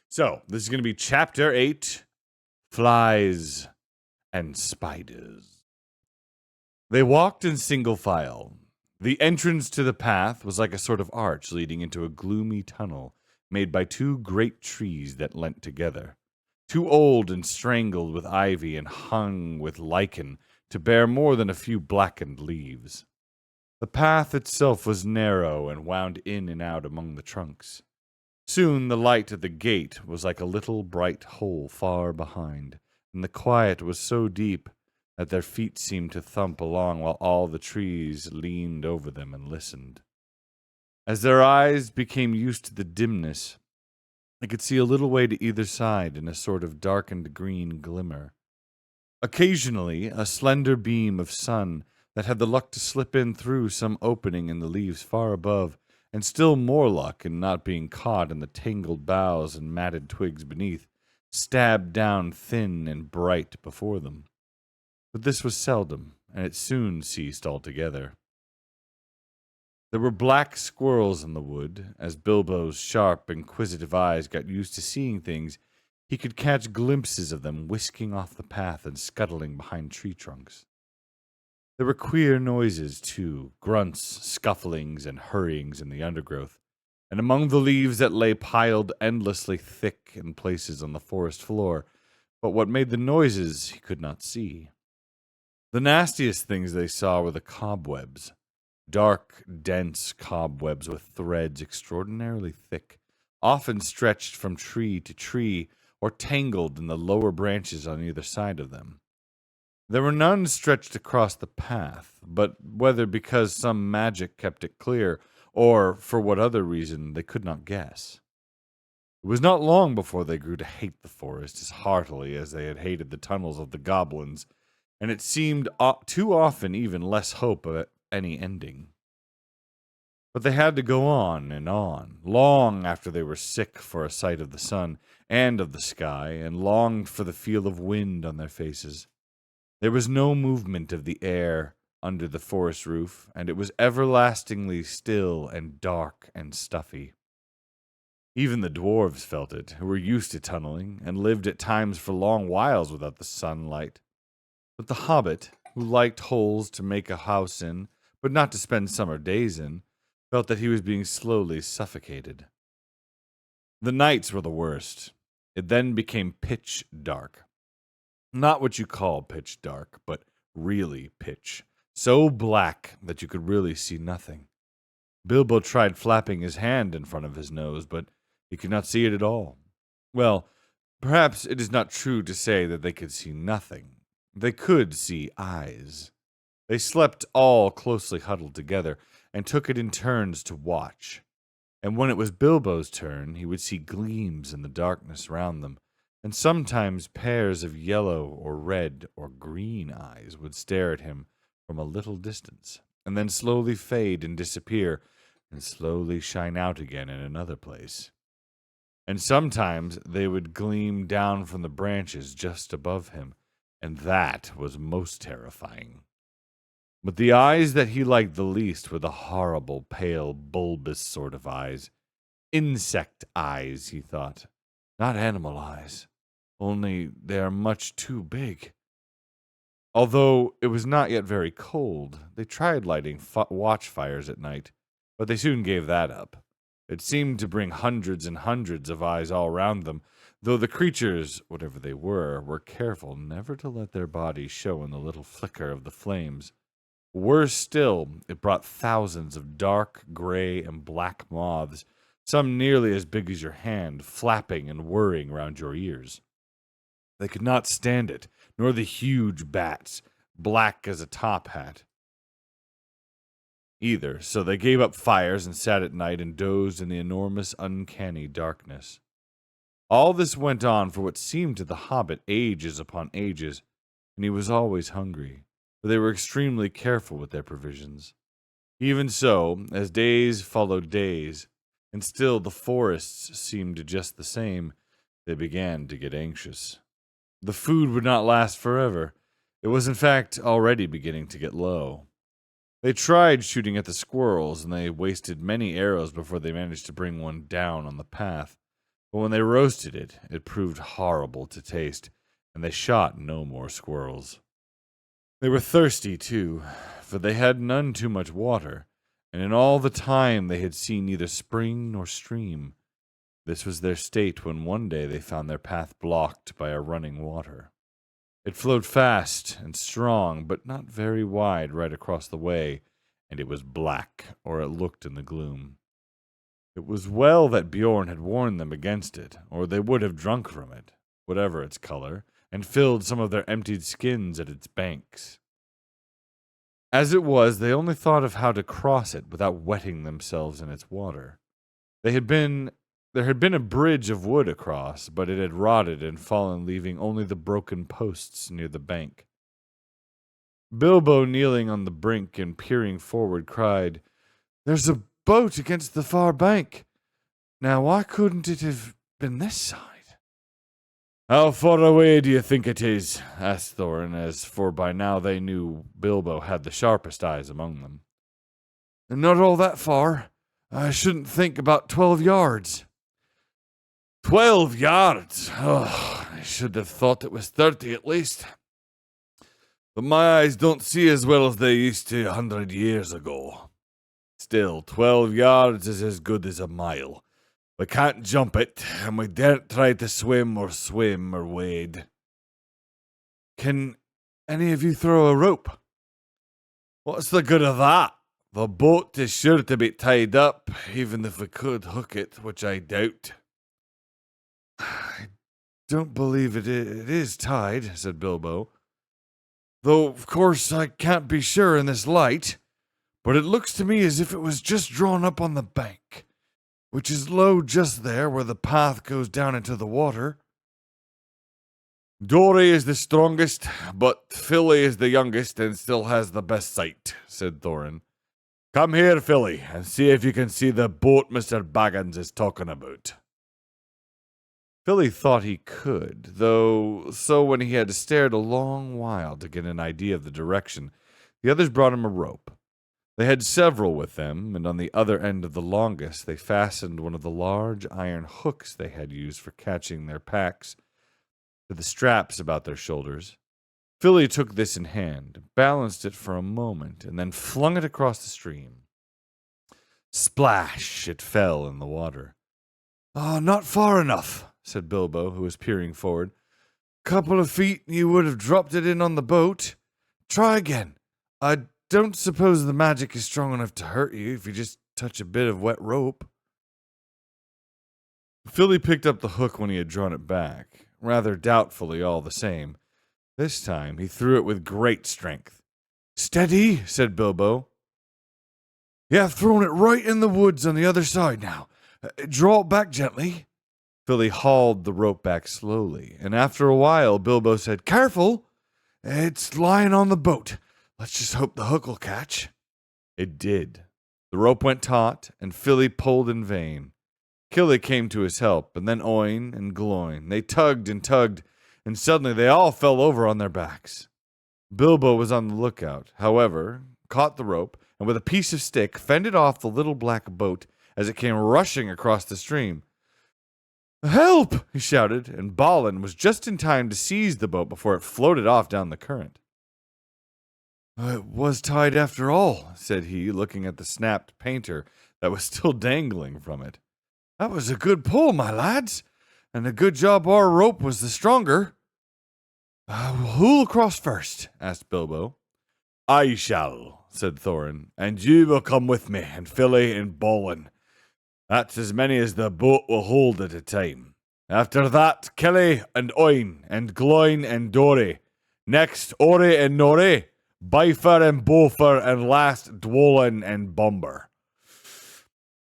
So, this is going to be Chapter 8, Flies and Spiders. They walked in single file. The entrance to the path was like a sort of arch leading into a gloomy tunnel made by two great trees that leant together, too old and strangled with ivy and hung with lichen to bear more than a few blackened leaves. The path itself was narrow and wound in and out among the trunks. Soon the light at the gate was like a little bright hole far behind, and the quiet was so deep that their feet seemed to thump along while all the trees leaned over them and listened. As their eyes became used to the dimness, they could see a little way to either side in a sort of darkened green glimmer. Occasionally, a slender beam of sun that had the luck to slip in through some opening in the leaves far above, and still more luck in not being caught in the tangled boughs and matted twigs beneath, stabbed down thin and bright before them. But this was seldom, and it soon ceased altogether. There were black squirrels in the wood. As Bilbo's sharp, inquisitive eyes got used to seeing things, he could catch glimpses of them whisking off the path and scuttling behind tree trunks. There were queer noises, too, grunts, scufflings, and hurryings in the undergrowth, and among the leaves that lay piled endlessly thick in places on the forest floor, but what made the noises he could not see. The nastiest things they saw were the cobwebs, dark, dense cobwebs with threads extraordinarily thick, often stretched from tree to tree or tangled in the lower branches on either side of them. There were none stretched across the path, but whether because some magic kept it clear, or for what other reason, they could not guess. It was not long before they grew to hate the forest as heartily as they had hated the tunnels of the goblins, and it seemed too often even less hope of any ending. But they had to go on and on, long after they were sick for a sight of the sun and of the sky, and longed for the feel of wind on their faces. There was no movement of the air under the forest roof, and it was everlastingly still and dark and stuffy. Even the dwarves felt it, who were used to tunneling, and lived at times for long whiles without the sunlight. But the hobbit, who liked holes to make a house in, but not to spend summer days in, felt that he was being slowly suffocated. The nights were the worst. It then became pitch dark. Not what you call pitch dark, but really pitch. So black that you could really see nothing. Bilbo tried flapping his hand in front of his nose, but he could not see it at all. Well, perhaps it is not true to say that they could see nothing. They could see eyes. They slept all closely huddled together, and took it in turns to watch. And when it was Bilbo's turn, he would see gleams in the darkness round them, and sometimes pairs of yellow or red or green eyes would stare at him from a little distance, and then slowly fade and disappear, and slowly shine out again in another place. And sometimes they would gleam down from the branches just above him, and that was most terrifying. But the eyes that he liked the least were the horrible, pale, bulbous sort of eyes. Insect eyes, he thought, not animal eyes. Only they are much too big. Although it was not yet very cold, they tried lighting watch fires at night, but they soon gave that up. It seemed to bring hundreds and hundreds of eyes all round them, though the creatures, whatever they were careful never to let their bodies show in the little flicker of the flames. Worse still, it brought thousands of dark, gray, and black moths, some nearly as big as your hand, flapping and whirring round your ears. They could not stand it, nor the huge bats, black as a top hat, either, so they gave up fires and sat at night and dozed in the enormous, uncanny darkness. All this went on for what seemed to the hobbit ages upon ages, and he was always hungry, for they were extremely careful with their provisions. Even so, as days followed days, and still the forests seemed just the same, they began to get anxious. The food would not last forever. It was in fact already beginning to get low. They tried shooting at the squirrels, and they wasted many arrows before they managed to bring one down on the path. But when they roasted it, it proved horrible to taste, and they shot no more squirrels. They were thirsty, too, for they had none too much water, and in all the time they had seen neither spring nor stream. This was their state when one day they found their path blocked by a running water. It flowed fast and strong, but not very wide right across the way, and it was black, or it looked in the gloom. It was well that Bjorn had warned them against it, or they would have drunk from it, whatever its color, and filled some of their emptied skins at its banks. As it was, they only thought of how to cross it without wetting themselves in its water. There had been a bridge of wood across, but it had rotted and fallen, leaving only the broken posts near the bank. Bilbo, kneeling on the brink and peering forward, cried, "There's a boat against the far bank. Now, why couldn't it have been this side?" "How far away do you think it is?" asked Thorin, as for by now they knew Bilbo had the sharpest eyes among them. "Not all that far. I shouldn't think about 12 yards. 12 yards? Oh, I should have thought it was 30 at least. But my eyes don't see as well as they used to 100 years ago. Still, 12 yards is as good as a mile. We can't jump it, and we daren't try to swim or wade." "Can any of you throw a rope?" "What's the good of that? The boat is sure to be tied up, even if we could hook it, which I doubt." "I don't believe it is tied," said Bilbo. "Though, of course, I can't be sure in this light. But it looks to me as if it was just drawn up on the bank, which is low just there where the path goes down into the water." "Dory is the strongest, but Philly is the youngest and still has the best sight," said Thorin. "Come here, Philly, and see if you can see the boat Mr. Baggins is talking about." Philly thought he could, so when he had stared a long while to get an idea of the direction, the others brought him a rope. They had several with them, and on the other end of the longest they fastened one of the large iron hooks they had used for catching their packs to the straps about their shoulders. Philly took this in hand, balanced it for a moment, and then flung it across the stream. Splash! It fell in the water. "Oh, not far enough," said Bilbo, who was peering forward. "Couple of feet and you would have dropped it in on the boat. Try again. I don't suppose the magic is strong enough to hurt you if you just touch a bit of wet rope." Philly picked up the hook when he had drawn it back, rather doubtfully all the same. This time he threw it with great strength. "Steady," said Bilbo. "You have thrown it right in the woods on the other side now. Draw it back gently." Philly hauled the rope back slowly, and after a while Bilbo said, "Careful! It's lying on the boat. Let's just hope the hook will catch." It did. The rope went taut, and Philly pulled in vain. Killy came to his help, and then Oin and Gloin. They tugged, and suddenly they all fell over on their backs. Bilbo was on the lookout, however, caught the rope, and with a piece of stick fended off the little black boat as it came rushing across the stream. "Help!" he shouted, and Balin was just in time to seize the boat before it floated off down the current. "It was tied after all," said he, looking at the snapped painter that was still dangling from it. "That was a good pull, my lads, and a good job our rope was the stronger." "Who'll cross first?" asked Bilbo. "I shall," said Thorin, "and you will come with me, and Philly and Balin. That's as many as the boat will hold at a time. After that, Killy and Oin, and Gloin and Dory. Next, Ori and Nori. Bifer and Bofer, and last Dwolin and Bomber."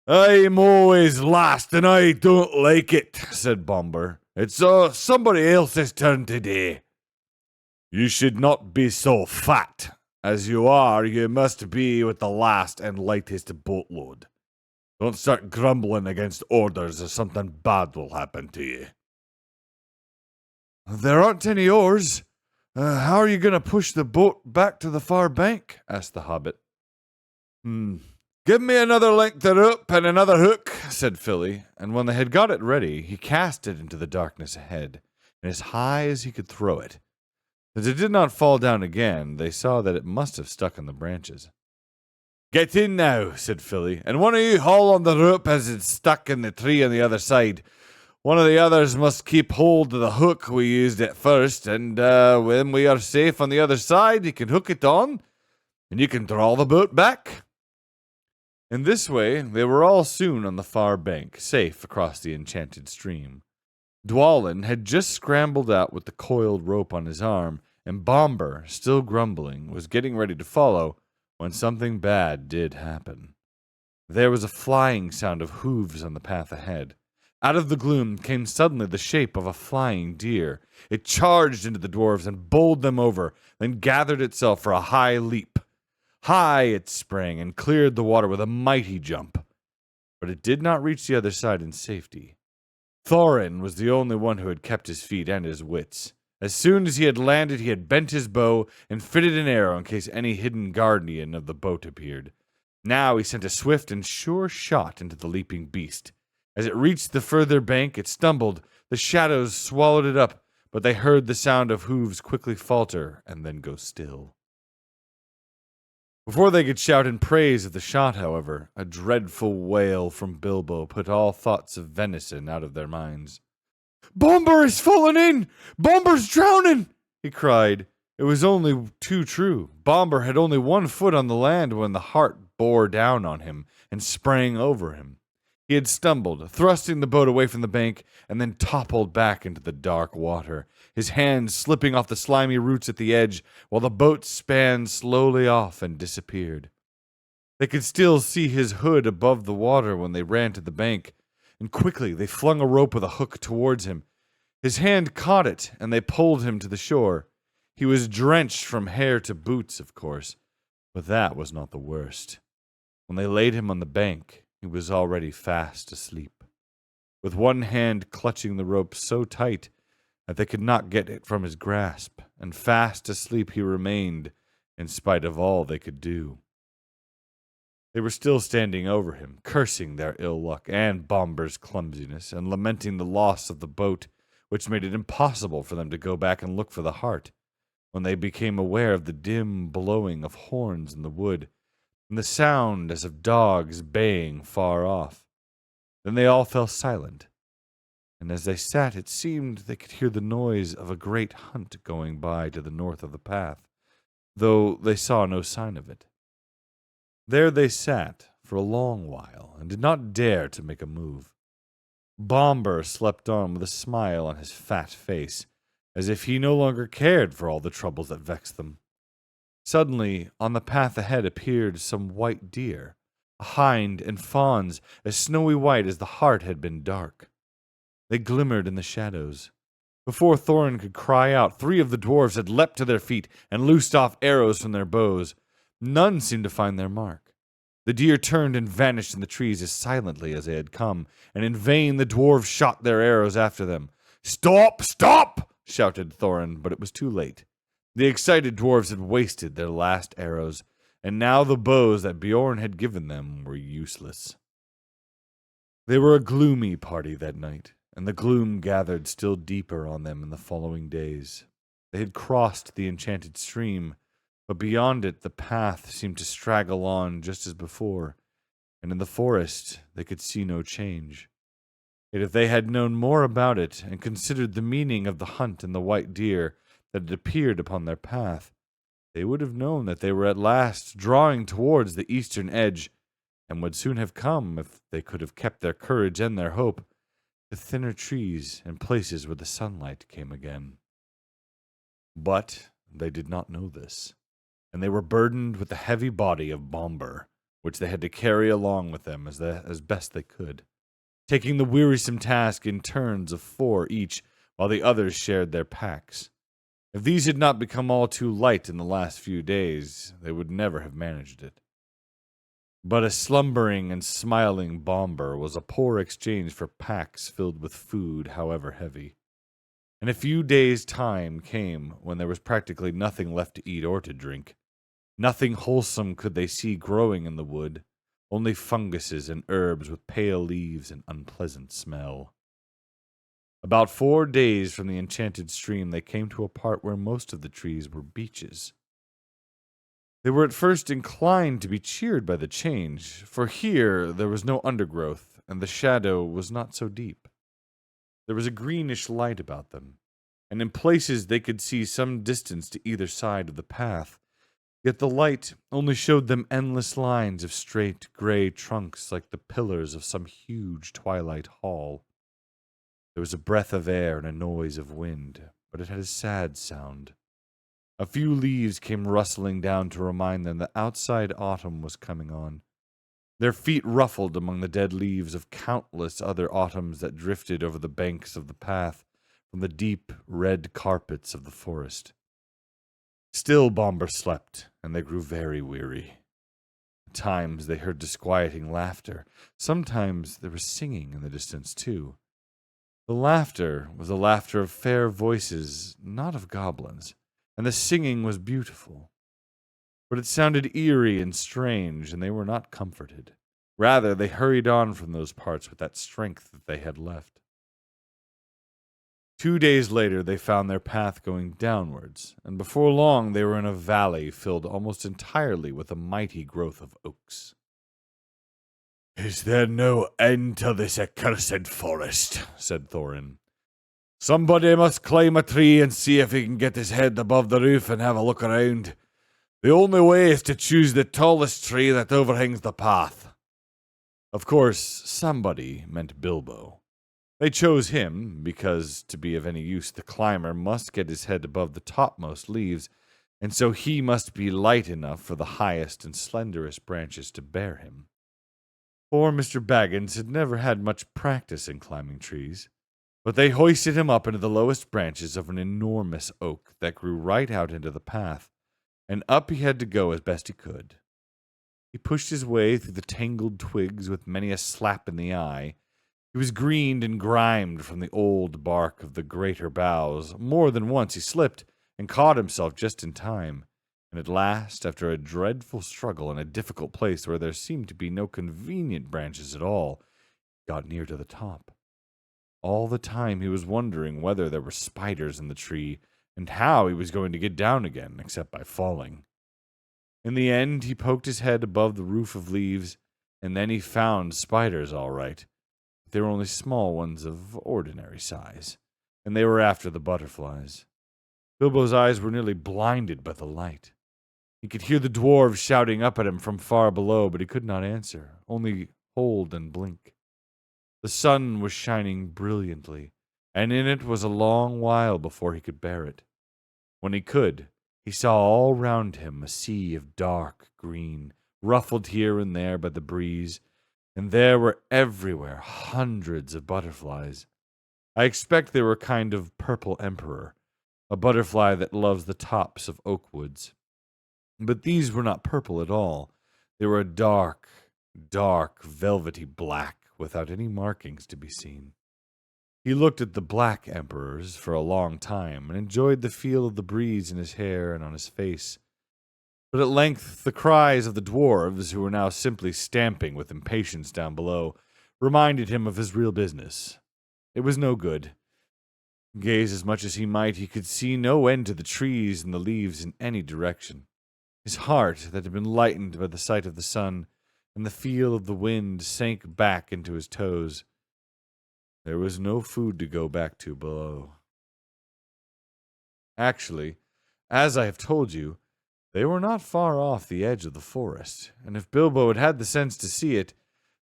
"I'm always last, and I don't like it," said Bomber. "It's somebody else's turn today." "You should not be so fat. As you are, you must be with the last and lightest boatload. Don't start grumbling against orders or something bad will happen to you." "There aren't any oars. How are you going to push the boat back to the far bank?" asked the Hobbit. Give me another length of rope and another hook, said Philly, and when they had got it ready, he cast it into the darkness ahead, and as high as he could throw it. As it did not fall down again, they saw that it must have stuck in the branches. Get in now, said Philly, and one of you haul on the rope as it's stuck in the tree on the other side. One of the others must keep hold of the hook we used at first, and when we are safe on the other side, you can hook it on, and you can draw the boat back. In this way, they were all soon on the far bank, safe across the enchanted stream. Dwalin had just scrambled out with the coiled rope on his arm, and Bomber, still grumbling, was getting ready to follow, when something bad did happen. There was a flying sound of hooves on the path ahead. Out of the gloom came suddenly the shape of a flying deer. It charged into the dwarves and bowled them over, then gathered itself for a high leap. High it sprang and cleared the water with a mighty jump. But it did not reach the other side in safety. Thorin was the only one who had kept his feet and his wits. As soon as he had landed, he had bent his bow and fitted an arrow in case any hidden guardian of the boat appeared. Now he sent a swift and sure shot into the leaping beast. As it reached the further bank, it stumbled. The shadows swallowed it up, but they heard the sound of hooves quickly falter and then go still. Before they could shout in praise of the shot, however, a dreadful wail from Bilbo put all thoughts of venison out of their minds. "Bomber has fallen in! Bomber's drowning!" he cried. It was only too true. Bomber had only 1 foot on the land when the heart bore down on him and sprang over him. He had stumbled, thrusting the boat away from the bank, and then toppled back into the dark water, his hands slipping off the slimy roots at the edge, while the boat span slowly off and disappeared. They could still see his hood above the water when they ran to the bank, and quickly they flung a rope with a hook towards him. His hand caught it, and they pulled him to the shore. He was drenched from hair to boots, of course, but that was not the worst. When they laid him on the bank, he was already fast asleep, with one hand clutching the rope so tight that they could not get it from his grasp, and fast asleep he remained, in spite of all they could do. They were still standing over him, cursing their ill luck and Bomber's clumsiness, and lamenting the loss of the boat, which made it impossible for them to go back and look for the heart, when they became aware of the dim blowing of horns in the wood, and the sound as of dogs baying far off. Then they all fell silent, and as they sat it seemed they could hear the noise of a great hunt going by to the north of the path, though they saw no sign of it. There they sat for a long while, and did not dare to make a move. Bomber slept on with a smile on his fat face, as if he no longer cared for all the troubles that vexed them. Suddenly, on the path ahead appeared some white deer, a hind and fawns as snowy white as the heart had been dark. They glimmered in the shadows. Before Thorin could cry out, 3 of the dwarves had leapt to their feet and loosed off arrows from their bows. None seemed to find their mark. The deer turned and vanished in the trees as silently as they had come, and in vain the dwarves shot their arrows after them. "Stop! Stop!" shouted Thorin, but it was too late. The excited dwarves had wasted their last arrows, and now the bows that Beorn had given them were useless. They were a gloomy party that night, and the gloom gathered still deeper on them in the following days. They had crossed the enchanted stream, but beyond it the path seemed to straggle on just as before, and in the forest they could see no change. Yet if they had known more about it, and considered the meaning of the hunt and the white deer that had appeared upon their path, they would have known that they were at last drawing towards the eastern edge, and would soon have come, if they could have kept their courage and their hope, to thinner trees and places where the sunlight came again. But they did not know this, and they were burdened with the heavy body of Bomber, which they had to carry along with them as best they could, taking the wearisome task in turns of 4 each, while the others shared their packs. If these had not become all too light in the last few days, they would never have managed it. But a slumbering and smiling Bomber was a poor exchange for packs filled with food, however heavy. In a few days' time came when there was practically nothing left to eat or to drink. Nothing wholesome could they see growing in the wood. only funguses and herbs with pale leaves and unpleasant smell. About 4 days from the enchanted stream, they came to a part where most of the trees were beeches. They were at first inclined to be cheered by the change, for here there was no undergrowth, and the shadow was not so deep. There was a greenish light about them, and in places they could see some distance to either side of the path, yet the light only showed them endless lines of straight gray trunks like the pillars of some huge twilight hall. There was a breath of air and a noise of wind, but it had a sad sound. A few leaves came rustling down to remind them that outside autumn was coming on. Their feet ruffled among the dead leaves of countless other autumns that drifted over the banks of the path from the deep red carpets of the forest. Still Bomber slept, and they grew very weary. At times they heard disquieting laughter. Sometimes there was singing in the distance, too. The laughter was the laughter of fair voices, not of goblins, and the singing was beautiful. But it sounded eerie and strange, and they were not comforted. Rather, they hurried on from those parts with that strength that they had left. 2 days later, they found their path going downwards, and before long they were in a valley filled almost entirely with a mighty growth of oaks. "Is there no end to this accursed forest?" said Thorin. "Somebody must climb a tree and see if he can get his head above the roof and have a look around. The only way is to choose the tallest tree that overhangs the path." Of course, somebody meant Bilbo. They chose him because, to be of any use, the climber must get his head above the topmost leaves, and so he must be light enough for the highest and slenderest branches to bear him. Poor Mr. Baggins had never had much practice in climbing trees, but they hoisted him up into the lowest branches of an enormous oak that grew right out into the path, and up he had to go as best he could. He pushed his way through the tangled twigs with many a slap in the eye. He was greened and grimed from the old bark of the greater boughs. More than once he slipped and caught himself just in time, and at last, after a dreadful struggle in a difficult place where there seemed to be no convenient branches at all, he got near to the top. All the time he was wondering whether there were spiders in the tree, and how he was going to get down again, except by falling. In the end, he poked his head above the roof of leaves, and then he found spiders all right. They were only small ones of ordinary size, and they were after the butterflies. Bilbo's eyes were nearly blinded by the light. He could hear the dwarves shouting up at him from far below, but he could not answer, only hold and blink. The sun was shining brilliantly, and in it was a long while before he could bear it. When he could, he saw all round him a sea of dark green, ruffled here and there by the breeze, and there were everywhere hundreds of butterflies. I expect they were a kind of purple emperor, a butterfly that loves the tops of oak woods. But these were not purple at all. They were a dark, dark, velvety black, without any markings to be seen. He looked at the black emperors for a long time, and enjoyed the feel of the breeze in his hair and on his face. But at length the cries of the dwarves, who were now simply stamping with impatience down below, reminded him of his real business. It was no good. Gaze as much as he might, he could see no end to the trees and the leaves in any direction. His heart, that had been lightened by the sight of the sun and the feel of the wind, sank back into his toes. There was no food to go back to below. Actually, as I have told you, they were not far off the edge of the forest, and if Bilbo had had the sense to see it,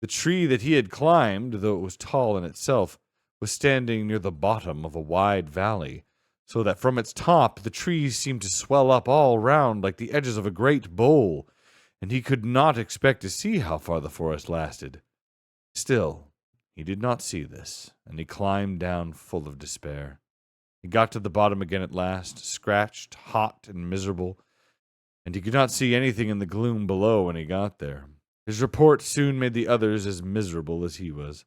the tree that he had climbed, though it was tall in itself, was standing near the bottom of a wide valley, so that from its top the trees seemed to swell up all round like the edges of a great bowl, and he could not expect to see how far the forest lasted. Still, he did not see this, and he climbed down full of despair. He got to the bottom again at last, scratched, hot, and miserable, and he could not see anything in the gloom below when he got there. His report soon made the others as miserable as he was.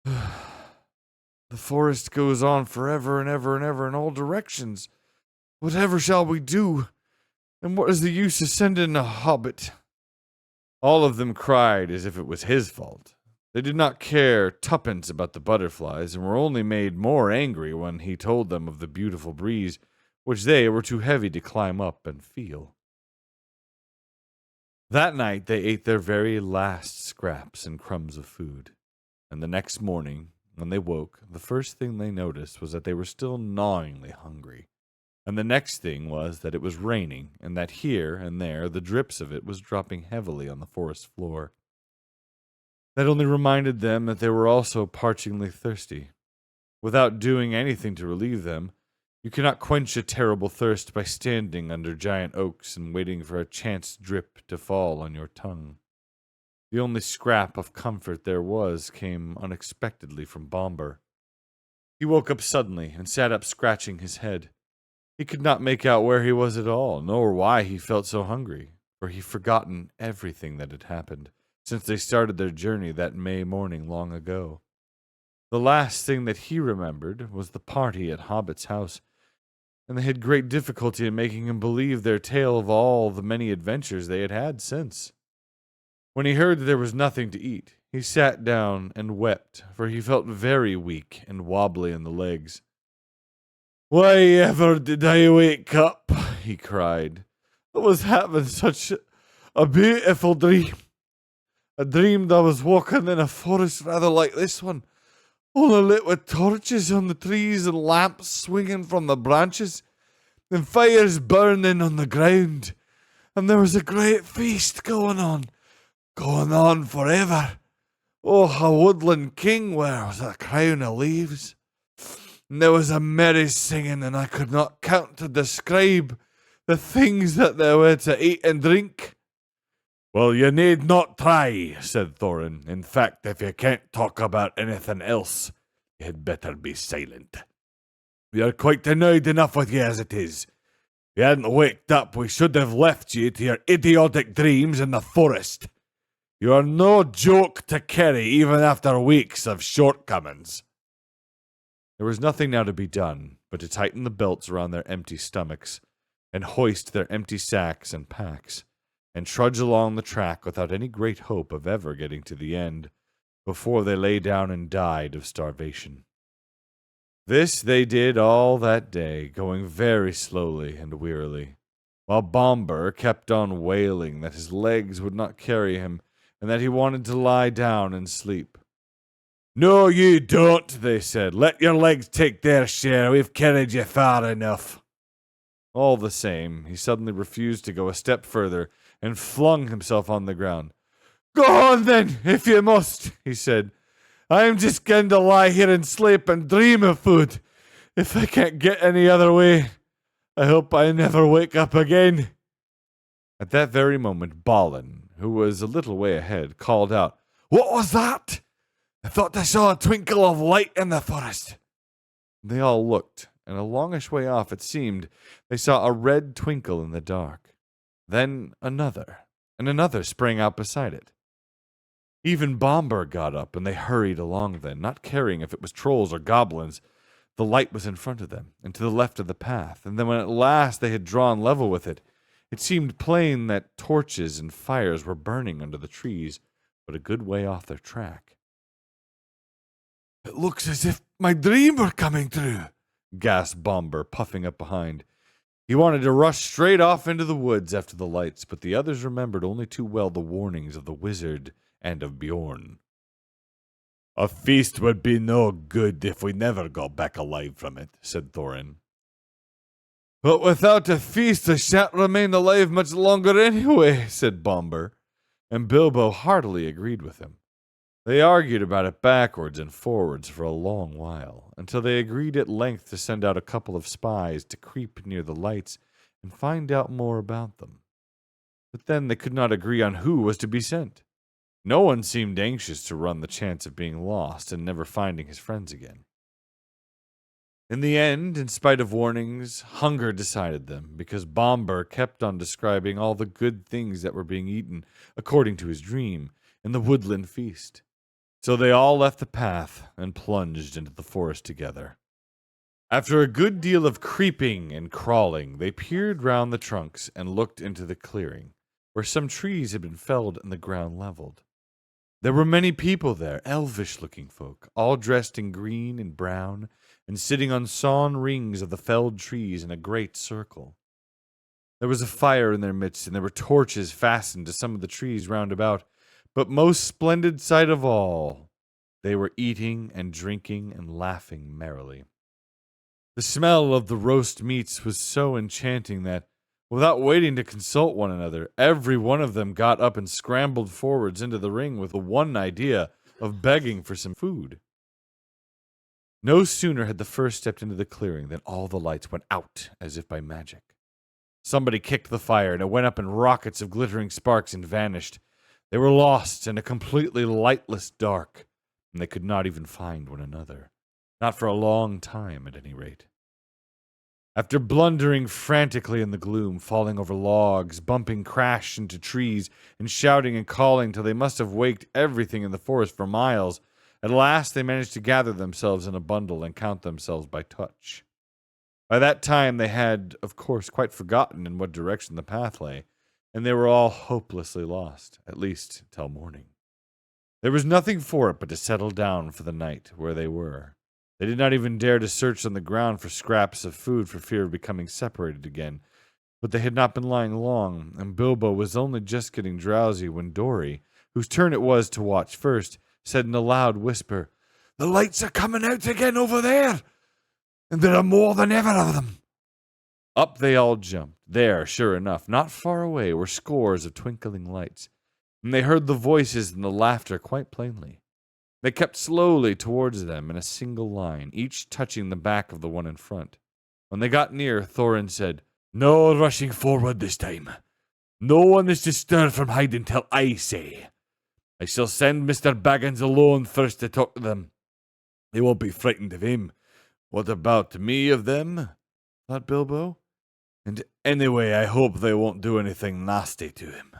"The forest goes on forever and ever and ever in all directions. Whatever shall we do? And what is the use of sending a hobbit?" All of them cried as if it was his fault. They did not care tuppence about the butterflies and were only made more angry when he told them of the beautiful breeze, which they were too heavy to climb up and feel. That night they ate their very last scraps and crumbs of food, and the next morning, when they woke, the first thing they noticed was that they were still gnawingly hungry. And the next thing was that it was raining, and that here and there the drips of it was dropping heavily on the forest floor. That only reminded them that they were also parchingly thirsty. Without doing anything to relieve them, you cannot quench a terrible thirst by standing under giant oaks and waiting for a chance drip to fall on your tongue. The only scrap of comfort there was came unexpectedly from Bomber. He woke up suddenly and sat up scratching his head. He could not make out where he was at all, nor why he felt so hungry, for he had forgotten everything that had happened since they started their journey that May morning long ago. The last thing that he remembered was the party at Hobbit's house, and they had great difficulty in making him believe their tale of all the many adventures they had had since. When he heard that there was nothing to eat, he sat down and wept, for he felt very weak and wobbly in the legs. "Why ever did I wake up?" he cried. "I was having such a beautiful dream. I dreamed I was walking in a forest rather like this one, all lit with torches on the trees and lamps swinging from the branches, and fires burning on the ground. And there was a great feast going on forever. Oh, a woodland king wears a crown of leaves. And there was a merry singing, and I could not count to describe the things that there were to eat and drink." "Well, you need not try," said Thorin. "In fact, if you can't talk about anything else, you had better be silent. We are quite annoyed enough with you as it is. If you hadn't waked up, we should have left you to your idiotic dreams in the forest. You are no joke to carry even after weeks of shortcomings." There was nothing now to be done but to tighten the belts around their empty stomachs and hoist their empty sacks and packs, and trudge along the track without any great hope of ever getting to the end, before they lay down and died of starvation. This they did all that day, going very slowly and wearily, while Bomber kept on wailing that his legs would not carry him, and that he wanted to lie down and sleep. "No, you don't," they said. "Let your legs take their share. We've carried you far enough." All the same, he suddenly refused to go a step further and flung himself on the ground. "Go on then, if you must," he said. "I'm just going to lie here and sleep and dream of food. If I can't get any other way, I hope I never wake up again." At that very moment, Balin, who was a little way ahead, called out, "What was that? I thought I saw a twinkle of light in the forest." They all looked, and a longish way off, it seemed, they saw a red twinkle in the dark. Then another, and another sprang out beside it. Even Bomber got up, and they hurried along then, not caring if it was trolls or goblins. The light was in front of them, and to the left of the path, and then when at last they had drawn level with it, it seemed plain that torches and fires were burning under the trees, but a good way off their track. "It looks as if my dream were coming true," gasped Bomber, puffing up behind. He wanted to rush straight off into the woods after the lights, but the others remembered only too well the warnings of the wizard and of Bjorn. "A feast would be no good if we never got back alive from it," said Thorin. "But without a feast, I shan't remain alive much longer anyway," said Bomber, and Bilbo heartily agreed with him. They argued about it backwards and forwards for a long while, until they agreed at length to send out a couple of spies to creep near the lights and find out more about them. But then they could not agree on who was to be sent. No one seemed anxious to run the chance of being lost and never finding his friends again. In the end, in spite of warnings, hunger decided them, because Bomber kept on describing all the good things that were being eaten, according to his dream, in the woodland feast. So they all left the path and plunged into the forest together. After a good deal of creeping and crawling, they peered round the trunks and looked into the clearing. where some trees had been felled and the ground leveled. There were many people there, elvish-looking folk, all dressed in green and brown, and sitting on sawn rings of the felled trees in a great circle. There was a fire in their midst, and there were torches fastened to some of the trees round about. But most splendid sight of all, they were eating and drinking and laughing merrily. The smell of the roast meats was so enchanting that, without waiting to consult one another, every one of them got up and scrambled forwards into the ring with the one idea of begging for some food. No sooner had the first stepped into the clearing than all the lights went out as if by magic. Somebody kicked the fire, and it went up in rockets of glittering sparks and vanished. They were lost in a completely lightless dark, and they could not even find one another. Not for a long time, at any rate. After blundering frantically in the gloom, falling over logs, bumping crash into trees, and shouting and calling till they must have waked everything in the forest for miles, at last they managed to gather themselves in a bundle and count themselves by touch. By that time they had, of course, quite forgotten in what direction the path lay, and they were all hopelessly lost, at least till morning. There was nothing for it but to settle down for the night where they were. They did not even dare to search on the ground for scraps of food for fear of becoming separated again. But they had not been lying long, and Bilbo was only just getting drowsy when Dory, whose turn it was to watch first, said in a loud whisper, "The lights are coming out again over there, and there are more than ever of them." Up they all jumped. There, sure enough, not far away, were scores of twinkling lights, and they heard the voices and the laughter quite plainly. They kept slowly towards them in a single line, each touching the back of the one in front. When they got near, Thorin said, "No rushing forward this time. No one is to stir from hiding till I say. I shall send Mr. Baggins alone first to talk to them. They won't be frightened of him. What about me of them?" thought Bilbo. "And anyway, I hope they won't do anything nasty to him."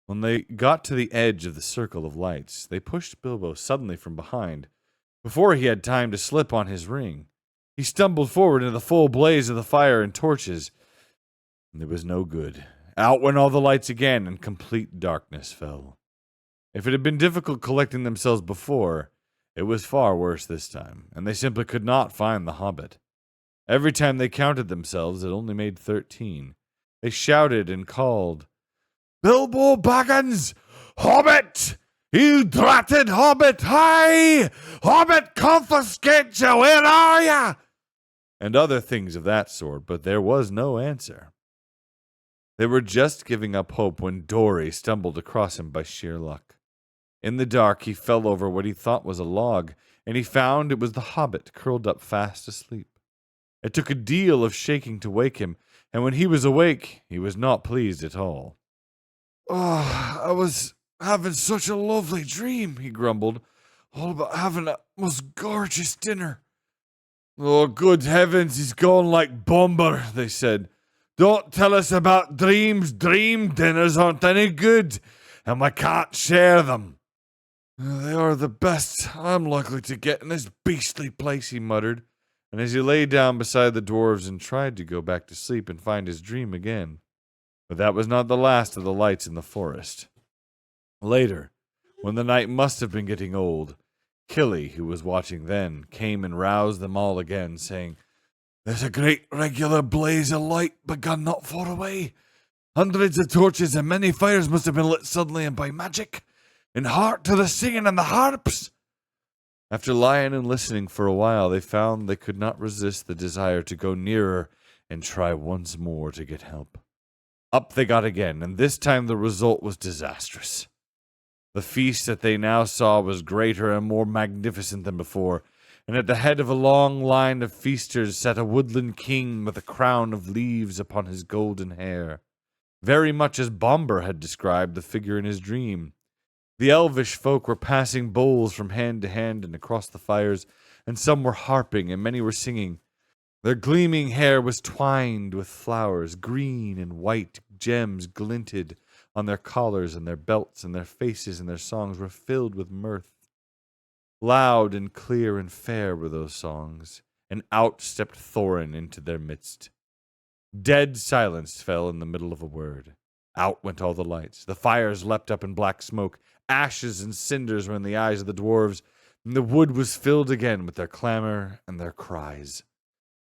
When they got to the edge of the circle of lights, they pushed Bilbo suddenly from behind. Before he had time to slip on his ring, he stumbled forward into the full blaze of the fire and torches. It was no good. Out went all the lights again, and complete darkness fell. If it had been difficult collecting themselves before, it was far worse this time, and they simply could not find the Hobbit. Every time they counted themselves, it only made 13. They shouted and called, "Bilbo Baggins! Hobbit! You dratted Hobbit! Hi! Hobbit confiscate you! Where are ya?" and other things of that sort, but there was no answer. They were just giving up hope when Dory stumbled across him by sheer luck. In the dark, he fell over what he thought was a log, and he found it was the Hobbit curled up fast asleep. It took a deal of shaking to wake him, and when he was awake, he was not pleased at all. "Oh, I was having such a lovely dream," he grumbled, "all about having a most gorgeous dinner." "Oh, good heavens, he's gone like Bomber," they said. "Don't tell us about dreams. Dream dinners aren't any good, and we can't share them." "They are the best I'm likely to get in this beastly place," he muttered, and as he lay down beside the dwarves and tried to go back to sleep and find his dream again. But that was not the last of the lights in the forest. Later, when the night must have been getting old, Killy, who was watching then, came and roused them all again, saying, "There's a great regular blaze of light begun not far away. Hundreds of torches and many fires must have been lit suddenly and by magic. And hark to the singing and the harps." After lying and listening for a while, they found they could not resist the desire to go nearer and try once more to get help. Up they got again, and this time the result was disastrous. The feast that they now saw was greater and more magnificent than before, and at the head of a long line of feasters sat a woodland king with a crown of leaves upon his golden hair, very much as Bomber had described the figure in his dream. The elvish folk were passing bowls from hand to hand and across the fires, and some were harping and many were singing. Their gleaming hair was twined with flowers, green and white gems glinted on their collars and their belts, and their faces and their songs were filled with mirth. Loud and clear and fair were those songs, and out stepped Thorin into their midst. Dead silence fell in the middle of a word. Out went all the lights. The fires leapt up in black smoke. Ashes and cinders were in the eyes of the dwarves, and the wood was filled again with their clamor and their cries.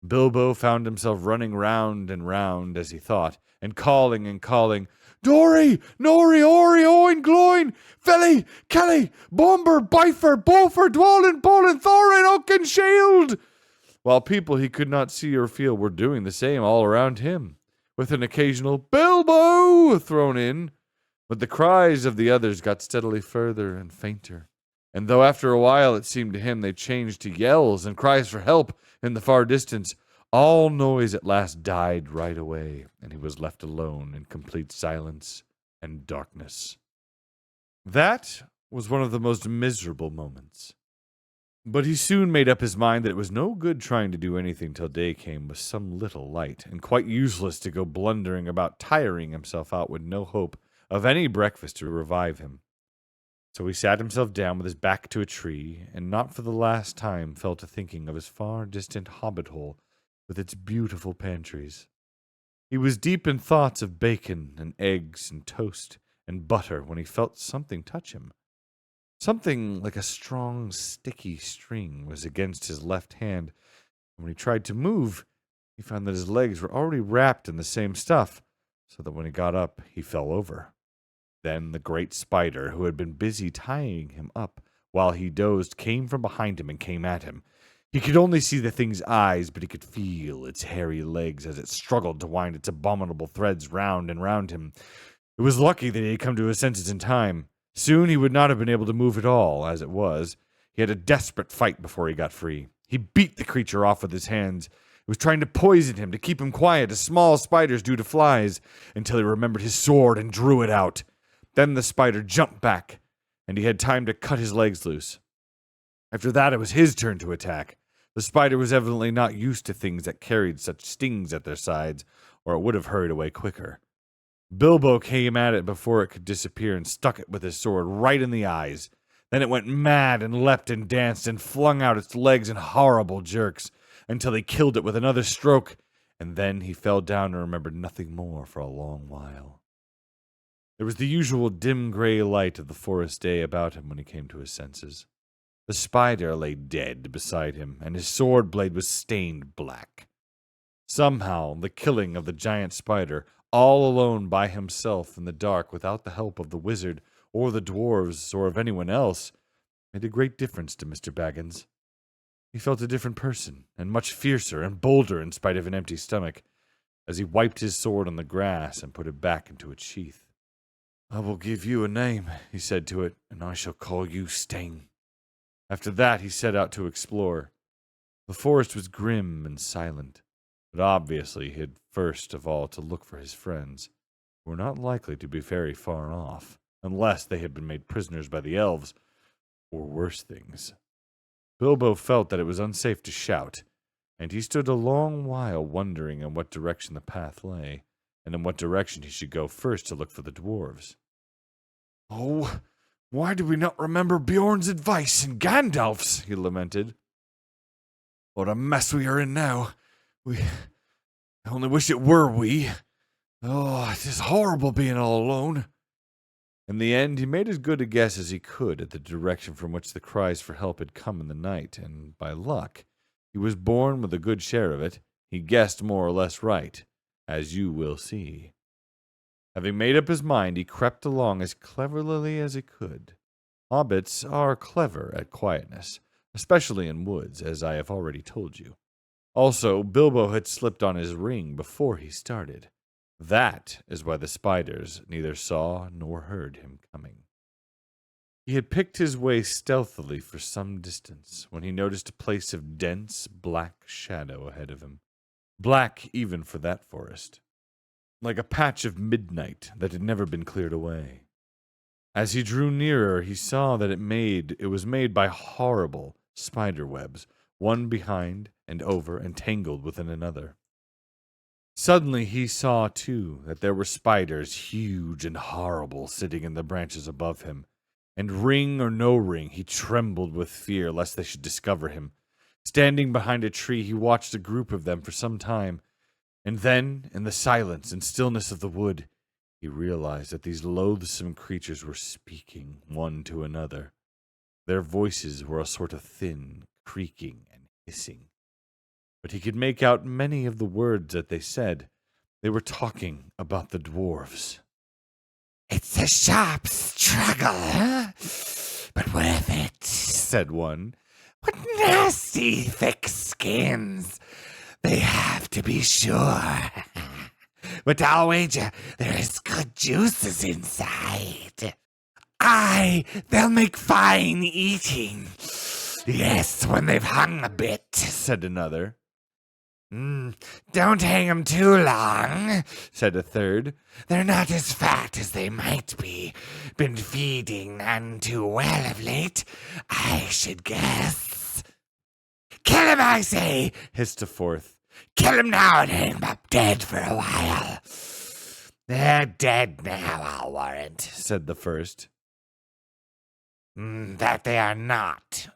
Bilbo found himself running round and round as he thought, and calling, Dory, Nori, Ori, Owen, Gloin, Felly, Kelly, Bomber, Bifer, Beaufort, Dwalin, Bolin, Thorin, Oakenshield, while people he could not see or feel were doing the same all around him, with an occasional Bilbo thrown in. But the cries of the others got steadily further and fainter, and though after a while it seemed to him they changed to yells and cries for help in the far distance, all noise at last died right away, and he was left alone in complete silence and darkness. That was one of the most miserable moments. But he soon made up his mind that it was no good trying to do anything till day came with some little light, and quite useless to go blundering about tiring himself out with no hope of any breakfast to revive him. So he sat himself down with his back to a tree, and not for the last time fell to thinking of his far distant hobbit hole with its beautiful pantries. He was deep in thoughts of bacon and eggs and toast and butter when he felt something touch him. Something like a strong, sticky string was against his left hand, and when he tried to move, he found that his legs were already wrapped in the same stuff, so that when he got up, he fell over. Then the great spider, who had been busy tying him up while he dozed, came from behind him and came at him. He could only see the thing's eyes, but he could feel its hairy legs as it struggled to wind its abominable threads round and round him. It was lucky that he had come to his senses in time. Soon he would not have been able to move at all. As it was, he had a desperate fight before he got free. He beat the creature off with his hands. It was trying to poison him, to keep him quiet, as small spiders do to flies, until he remembered his sword and drew it out. Then the spider jumped back, and he had time to cut his legs loose. After that, it was his turn to attack. The spider was evidently not used to things that carried such stings at their sides, or it would have hurried away quicker. Bilbo came at it before it could disappear and stuck it with his sword right in the eyes. Then it went mad and leapt and danced and flung out its legs in horrible jerks until he killed it with another stroke, and then he fell down and remembered nothing more for a long while. There was the usual dim gray light of the forest day about him when he came to his senses. The spider lay dead beside him, and his sword blade was stained black. Somehow, the killing of the giant spider, all alone by himself in the dark without the help of the wizard or the dwarves or of anyone else, made a great difference to Mr. Baggins. He felt a different person, and much fiercer and bolder in spite of an empty stomach, as he wiped his sword on the grass and put it back into its sheath. "I will give you a name," he said to it, "and I shall call you Sting." After that, he set out to explore. The forest was grim and silent, but obviously he had first of all to look for his friends, who were not likely to be very far off, unless they had been made prisoners by the elves, or worse things. Bilbo felt that it was unsafe to shout, and he stood a long while wondering in what direction the path lay, and in what direction he should go first to look for the dwarves. "Oh, why did we not remember Bjorn's advice and Gandalf's?" he lamented. "What a mess we are in now. I only wish it were we. Oh, it is horrible being all alone." In the end, he made as good a guess as he could at the direction from which the cries for help had come in the night, and by luck, he was born with a good share of it. He guessed more or less right, as you will see. Having made up his mind, he crept along as cleverly as he could. Hobbits are clever at quietness, especially in woods, as I have already told you. Also, Bilbo had slipped on his ring before he started. That is why the spiders neither saw nor heard him coming. He had picked his way stealthily for some distance when he noticed a place of dense, black shadow ahead of him. Black even for that forest, like a patch of midnight that had never been cleared away. As he drew nearer, he saw that it was made by horrible spider webs, one behind and over and tangled within another. Suddenly he saw, too, that there were spiders, huge and horrible, sitting in the branches above him, and ring or no ring, he trembled with fear lest they should discover him. Standing behind a tree, he watched a group of them for some time, and then, in the silence and stillness of the wood, He realized that these loathsome creatures were speaking one to another. Their voices were a sort of thin, creaking and hissing, but he could make out many of the words that they said. They were talking about the dwarves. "It's a sharp struggle, huh? But worth it," said one. "What nasty thick skins they have, to be sure. But I'll wager there is good juices inside. Aye, they'll make fine eating. Yes, when they've hung a bit," said another. "Don't hang 'em too long," said a third. "They're not as fat as they might be. Been feeding none too well of late, I should guess." "Kill 'em, I say," hissed a fourth. "Kill 'em now and hang 'em up dead for a while." "They're dead now, I'll warrant," said the first. "That they are not.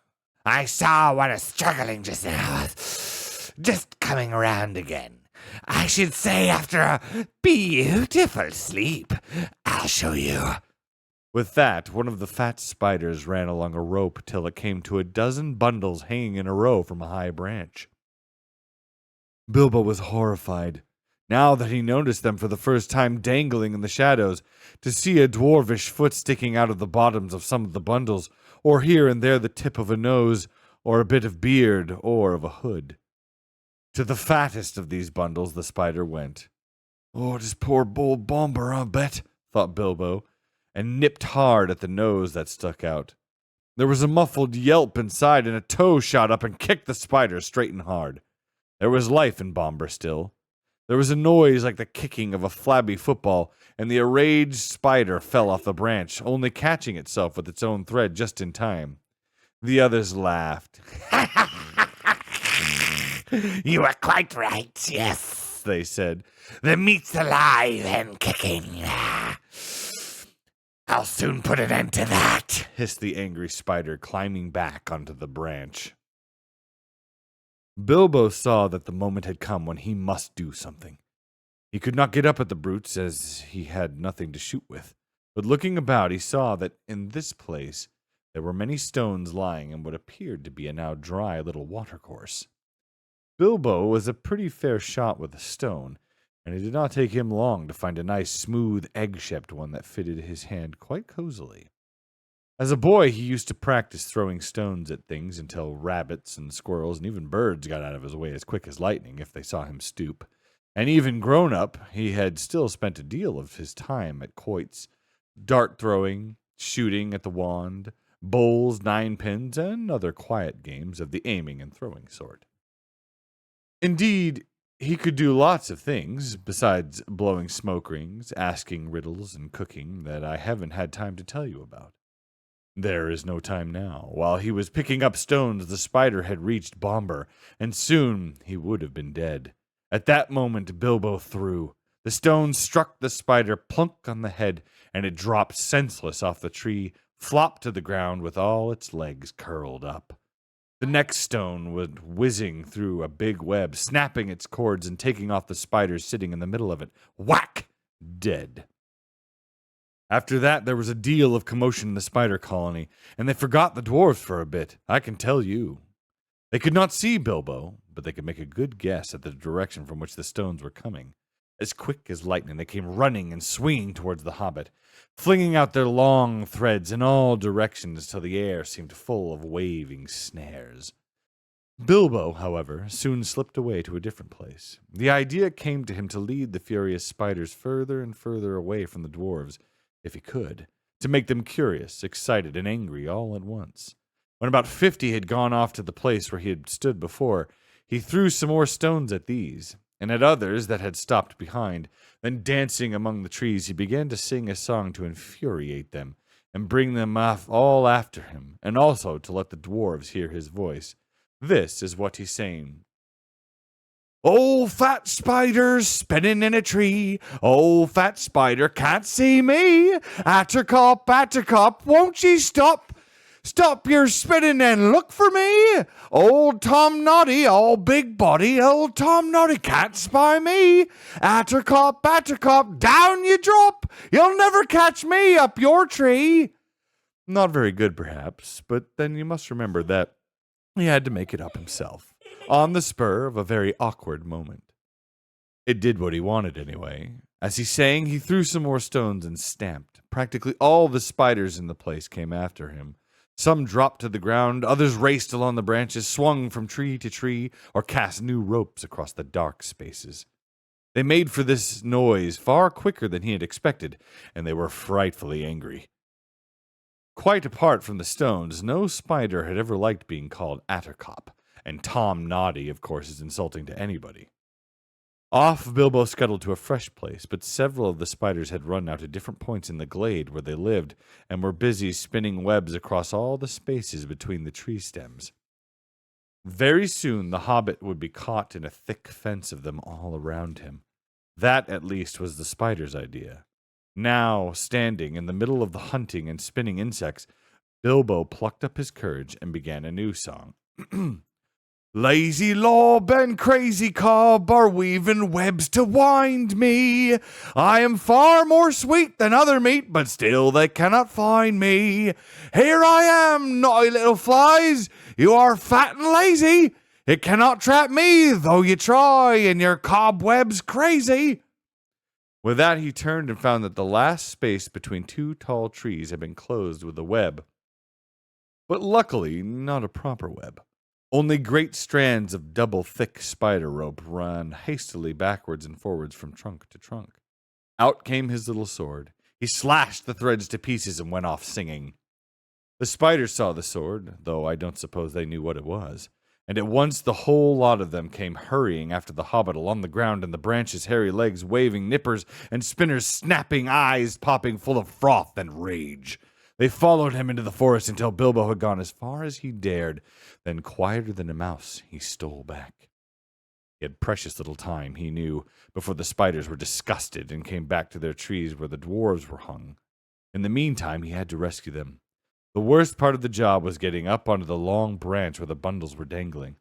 I saw one struggling just now. Just coming around again. I should say after a beautiful sleep. I'll show you." With that, one of the fat spiders ran along a rope till it came to a dozen bundles hanging in a row from a high branch. Bilbo was horrified, now that he noticed them for the first time dangling in the shadows, to see a dwarvish foot sticking out of the bottoms of some of the bundles, or here and there the tip of a nose, or a bit of beard, or of a hood. To the fattest of these bundles the spider went. "Oh, this poor bold Bomber, I bet," thought Bilbo, and nipped hard at the nose that stuck out. There was a muffled yelp inside, and a toe shot up and kicked the spider straight and hard. There was life in Bomber still. There was a noise like the kicking of a flabby football, and the enraged spider fell off the branch, only catching itself with its own thread just in time. The others laughed. "You were quite right, yes," they said. "The meat's alive and kicking. I'll soon put an end to that," hissed the angry spider, climbing back onto the branch. Bilbo saw that the moment had come when he must do something. He could not get up at the brutes, as he had nothing to shoot with, but looking about he saw that in this place there were many stones lying in what appeared to be a now dry little watercourse. Bilbo was a pretty fair shot with a stone, and it did not take him long to find a nice, smooth, egg-shaped one that fitted his hand quite cozily. As a boy, he used to practice throwing stones at things until rabbits and squirrels and even birds got out of his way as quick as lightning if they saw him stoop. And even grown up, he had still spent a deal of his time at quoits, dart throwing, shooting at the wand, bowls, ninepins, and other quiet games of the aiming and throwing sort. Indeed, he could do lots of things, besides blowing smoke rings, asking riddles, and cooking, that I haven't had time to tell you about. There is no time now. While he was picking up stones, the spider had reached Bomber, and soon he would have been dead. At that moment, Bilbo threw. The stone struck the spider plunk on the head, and it dropped senseless off the tree, flopped to the ground with all its legs curled up. The next stone went whizzing through a big web, snapping its cords and taking off the spider sitting in the middle of it. Whack! Dead. After that, there was a deal of commotion in the spider colony, and they forgot the dwarves for a bit, I can tell you. They could not see Bilbo, but they could make a good guess at the direction from which the stones were coming. As quick as lightning, they came running and swinging towards the hobbit, flinging out their long threads in all directions till the air seemed full of waving snares. Bilbo, however, soon slipped away to a different place. The idea came to him to lead the furious spiders further and further away from the dwarves, if he could, to make them curious, excited, and angry all at once. When about 50 had gone off to the place where he had stood before, he threw some more stones at these, and at others that had stopped behind. Then, dancing among the trees, he began to sing a song to infuriate them, and bring them off all after him, and also to let the dwarves hear his voice. This is what he sang. "Old fat spider spinning in a tree, old fat spider can't see me. Attercop, won't ye stop? Stop your spinning and look for me. Old Tom Noddy, all big body, old Tom Noddy can't spy me. Attercop, down you drop. You'll never catch me up your tree. Not very good, perhaps, but then you must remember that he had to make it up himself, on the spur of a very awkward moment. It did what he wanted anyway. As he sang, he threw some more stones and stamped. Practically all the spiders in the place came after him. Some dropped to the ground, others raced along the branches, swung from tree to tree, or cast new ropes across the dark spaces. They made for this noise far quicker than he had expected, and they were frightfully angry. Quite apart from the stones, no spider had ever liked being called Attercop, and Tom Noddy, of course, is insulting to anybody. Off Bilbo scuttled to a fresh place, but several of the spiders had run now to different points in the glade where they lived, and were busy spinning webs across all the spaces between the tree stems. Very soon the hobbit would be caught in a thick fence of them all around him. That, at least, was the spider's idea. Now, standing in the middle of the hunting and spinning insects, Bilbo plucked up his courage and began a new song. Lazy lob and crazy cob are weaving webs to wind me. I am far more sweet than other meat, but still they cannot find me. Here I am, naughty little flies. You are fat and lazy. It cannot trap me, though you try, and your cobweb's crazy. With that, he turned and found that the last space between two tall trees had been closed with a web. But luckily, not a proper web. Only great strands of double-thick spider rope ran hastily backwards and forwards from trunk to trunk. Out came his little sword. He slashed the threads to pieces and went off singing. The spiders saw the sword, though I don't suppose they knew what it was, and at once the whole lot of them came hurrying after the hobbit along the ground, and the branches' hairy legs waving, nippers and spinners snapping, eyes popping full of froth and rage. They followed him into the forest until Bilbo had gone as far as he dared. Then, quieter than a mouse, he stole back. He had precious little time, he knew, before the spiders were disgusted and came back to their trees where the dwarves were hung. In the meantime, he had to rescue them. The worst part of the job was getting up onto the long branch where the bundles were dangling.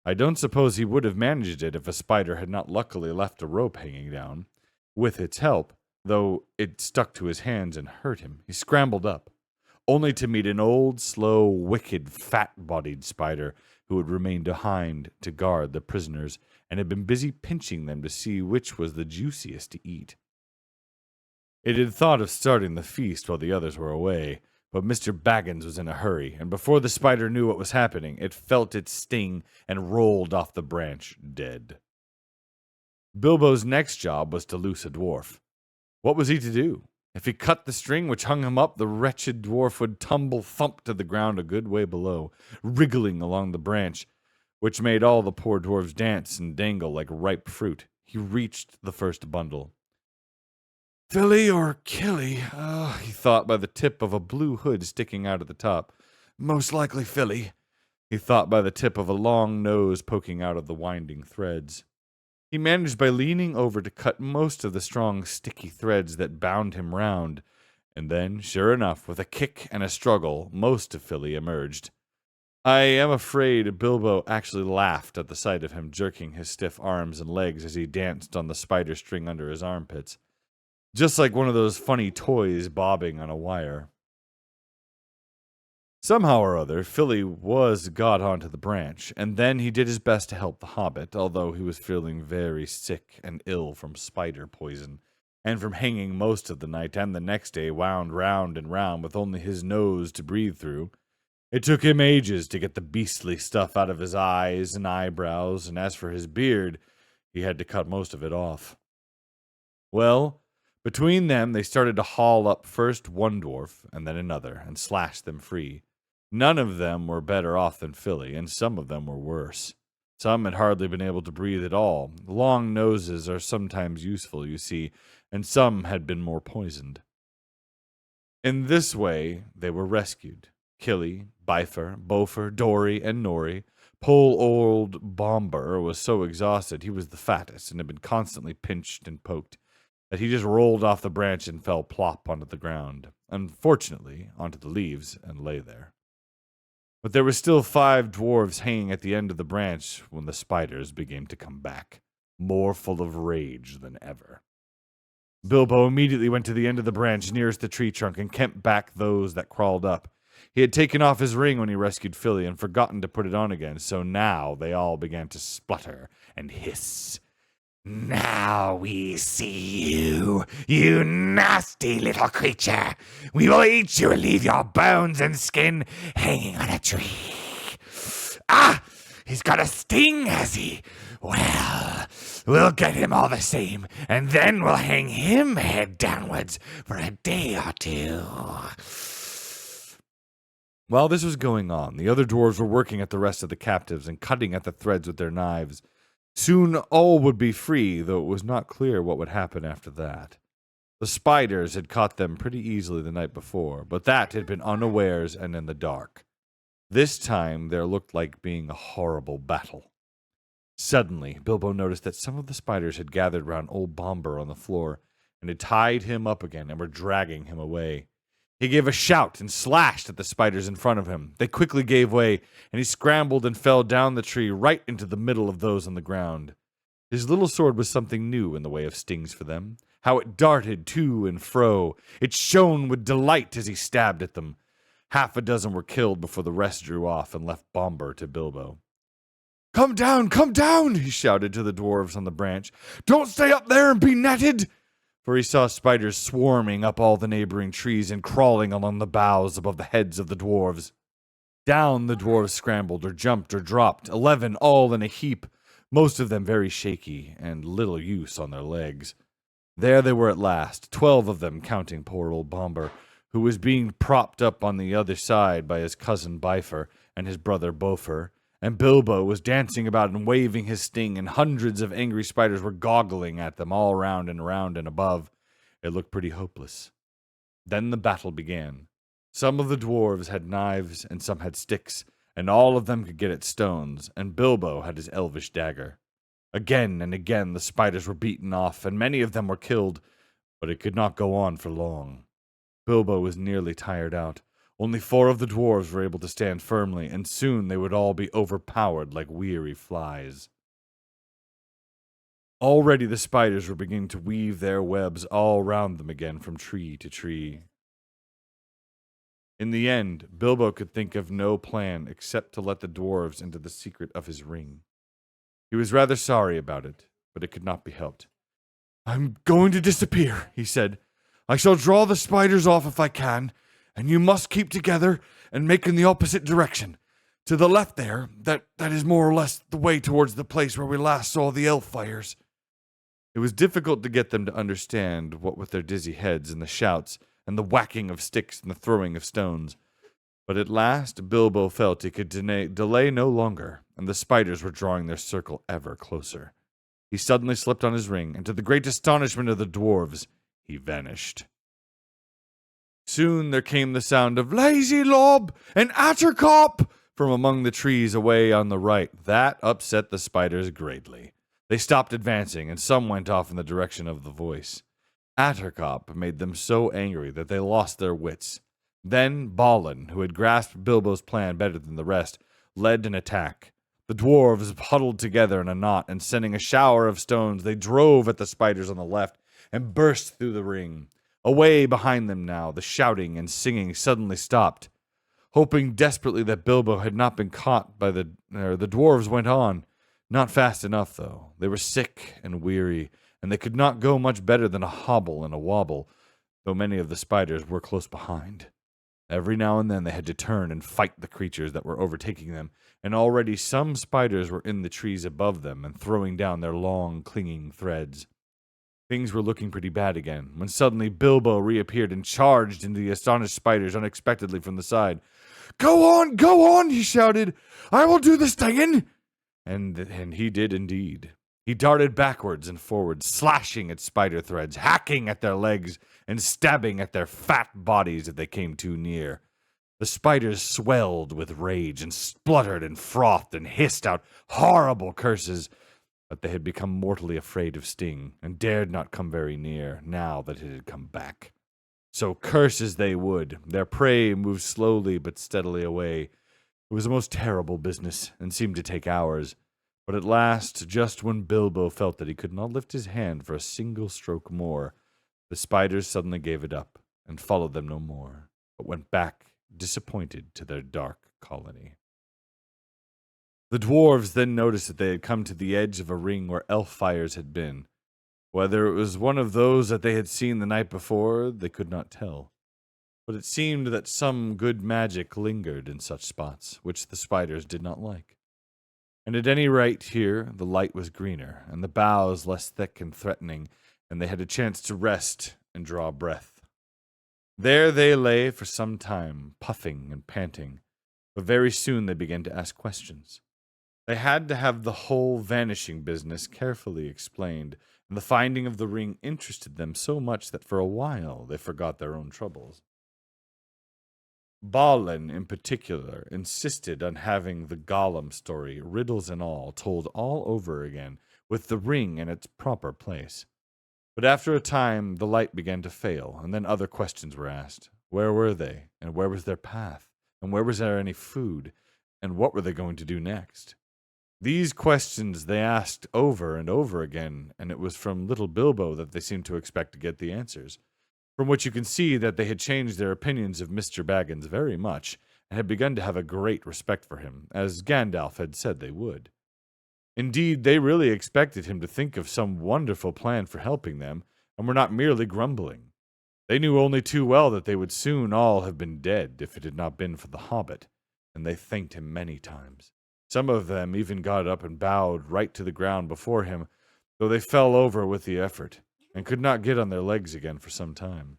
I don't suppose he would have managed it if a spider had not luckily left a rope hanging down. With its help, though it stuck to his hands and hurt him, he scrambled up, only to meet an old, slow, wicked, fat-bodied spider who had remained behind to guard the prisoners and had been busy pinching them to see which was the juiciest to eat. It had thought of starting the feast while the others were away, but Mr. Baggins was in a hurry, and before the spider knew what was happening, it felt its sting and rolled off the branch dead. Bilbo's next job was to loose a dwarf. What was he to do? If he cut the string which hung him up, the wretched dwarf would tumble thump to the ground a good way below, wriggling along the branch, which made all the poor dwarves dance and dangle like ripe fruit. He reached the first bundle. Philly or Killy, he thought by the tip of a blue hood sticking out at the top. Most likely Philly, he thought by the tip of a long nose poking out of the winding threads. He managed by leaning over to cut most of the strong, sticky threads that bound him round, and then, sure enough, with a kick and a struggle, most of Philly emerged. I am afraid Bilbo actually laughed at the sight of him jerking his stiff arms and legs as he danced on the spider string under his armpits, just like one of those funny toys bobbing on a wire. Somehow or other, Philly was got onto the branch, and then he did his best to help the hobbit, although he was feeling very sick and ill from spider poison, and from hanging most of the night and the next day wound round and round with only his nose to breathe through. It took him ages to get the beastly stuff out of his eyes and eyebrows, and as for his beard, he had to cut most of it off. Well, between them they started to haul up first one dwarf and then another, and slash them free. None of them were better off than Philly, and some of them were worse. Some had hardly been able to breathe at all. Long noses are sometimes useful, you see, and some had been more poisoned. In this way they were rescued. Killy, Bifer, Bofer, Dory, and Nori. Poor old Bomber was so exhausted he was the fattest and had been constantly pinched and poked that he just rolled off the branch and fell plop onto the ground, unfortunately onto the leaves, and lay there. But there were still 5 dwarves hanging at the end of the branch when the spiders began to come back, more full of rage than ever. Bilbo immediately went to the end of the branch nearest the tree trunk and kept back those that crawled up. He had taken off his ring when he rescued Philly and forgotten to put it on again, so now they all began to splutter and hiss. "Now we see you, you nasty little creature. We will eat you and leave your bones and skin hanging on a tree. Ah, he's got a sting, has he? Well, we'll get him all the same, and then we'll hang him head downwards for a day or 2. While this was going on, the other dwarves were working at the rest of the captives and cutting at the threads with their knives. Soon all would be free, though it was not clear what would happen after that. The spiders had caught them pretty easily the night before, but that had been unawares and in the dark. This time there looked like being a horrible battle. Suddenly, Bilbo noticed that some of the spiders had gathered round old Bombur on the floor and had tied him up again and were dragging him away. He gave a shout and slashed at the spiders in front of him. They quickly gave way, and he scrambled and fell down the tree right into the middle of those on the ground. His little sword was something new in the way of stings for them. How it darted to and fro. It shone with delight as he stabbed at them. 6 were killed before the rest drew off and left Bombur to Bilbo. Come down, he shouted to the dwarves on the branch. "Don't stay up there and be netted!" For he saw spiders swarming up all the neighboring trees and crawling along the boughs above the heads of the dwarves. Down the dwarves scrambled or jumped or dropped, 11 all in a heap, most of them very shaky and little use on their legs. There they were at last, 12 of them, counting poor old Bombur, who was being propped up on the other side by his cousin Bifur and his brother Bofur, and Bilbo was dancing about and waving his sting, and hundreds of angry spiders were goggling at them all round and above. It looked pretty hopeless. Then the battle began. Some of the dwarves had knives and some had sticks, and all of them could get at stones, and Bilbo had his elvish dagger. Again and again the spiders were beaten off, and many of them were killed, but it could not go on for long. Bilbo was nearly tired out. Only 4 of the dwarves were able to stand firmly, and soon they would all be overpowered like weary flies. Already the spiders were beginning to weave their webs all round them again from tree to tree. In the end, Bilbo could think of no plan except to let the dwarves into the secret of his ring. He was rather sorry about it, but it could not be helped. "I'm going to disappear," he said. "I shall draw the spiders off if I can, and you must keep together and make in the opposite direction. To the left there, that is more or less the way towards the place where we last saw the elf fires." It was difficult to get them to understand, what with their dizzy heads and the shouts and the whacking of sticks and the throwing of stones. But at last Bilbo felt he could delay no longer, and the spiders were drawing their circle ever closer. He suddenly slipped on his ring, and to the great astonishment of the dwarves, he vanished. Soon there came the sound of "Lazy Lob" and "Attercop" from among the trees away on the right. That upset the spiders greatly. They stopped advancing, and some went off in the direction of the voice. Attercop made them so angry that they lost their wits. Then Balin, who had grasped Bilbo's plan better than the rest, led an attack. The dwarves huddled together in a knot, and sending a shower of stones, they drove at the spiders on the left and burst through the ring. Away behind them now, the shouting and singing suddenly stopped. Hoping desperately that Bilbo had not been caught by the dwarves went on. Not fast enough, though. They were sick and weary, and they could not go much better than a hobble and a wobble, though many of the spiders were close behind. Every now and then they had to turn and fight the creatures that were overtaking them, and already some spiders were in the trees above them and throwing down their long, clinging threads. Things were looking pretty bad again, when suddenly Bilbo reappeared and charged into the astonished spiders unexpectedly from the side. Go on, he shouted. "I will do the stinging." And he did indeed. He darted backwards and forwards, slashing at spider threads, hacking at their legs, and stabbing at their fat bodies if they came too near. The spiders swelled with rage and spluttered and frothed and hissed out horrible curses, but they had become mortally afraid of Sting and dared not come very near now that it had come back. So curse as they would, their prey moved slowly but steadily away. It was a most terrible business, and seemed to take hours. But at last, just when Bilbo felt that he could not lift his hand for a single stroke more, the spiders suddenly gave it up, and followed them no more, but went back, disappointed, to their dark colony. The dwarves then noticed that they had come to the edge of a ring where elf fires had been. Whether it was one of those that they had seen the night before, they could not tell. But it seemed that some good magic lingered in such spots, which the spiders did not like. And at any rate here, the light was greener, and the boughs less thick and threatening, and they had a chance to rest and draw breath. There they lay for some time, puffing and panting, but very soon they began to ask questions. They had to have the whole vanishing business carefully explained, and the finding of the ring interested them so much that for a while they forgot their own troubles. Balin, in particular, insisted on having the Gollum story, riddles and all, told all over again, with the ring in its proper place. But after a time, the light began to fail, and then other questions were asked. Where were they, and where was their path, and where was there any food, and what were they going to do next? These questions they asked over and over again, and it was from little Bilbo that they seemed to expect to get the answers, from which you can see that they had changed their opinions of Mr. Baggins very much, and had begun to have a great respect for him, as Gandalf had said they would. Indeed, they really expected him to think of some wonderful plan for helping them, and were not merely grumbling. They knew only too well that they would soon all have been dead if it had not been for the Hobbit, and they thanked him many times. Some of them even got up and bowed right to the ground before him, though they fell over with the effort, and could not get on their legs again for some time.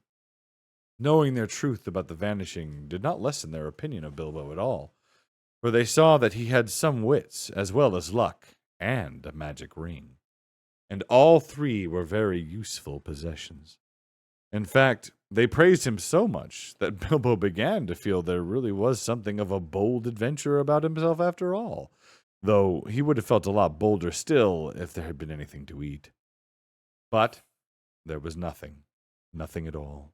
Knowing their truth about the vanishing did not lessen their opinion of Bilbo at all, for they saw that he had some wits, as well as luck, and a magic ring. And all three were very useful possessions. In fact, they praised him so much that Bilbo began to feel there really was something of a bold adventurer about himself after all, though he would have felt a lot bolder still if there had been anything to eat. But there was nothing at all,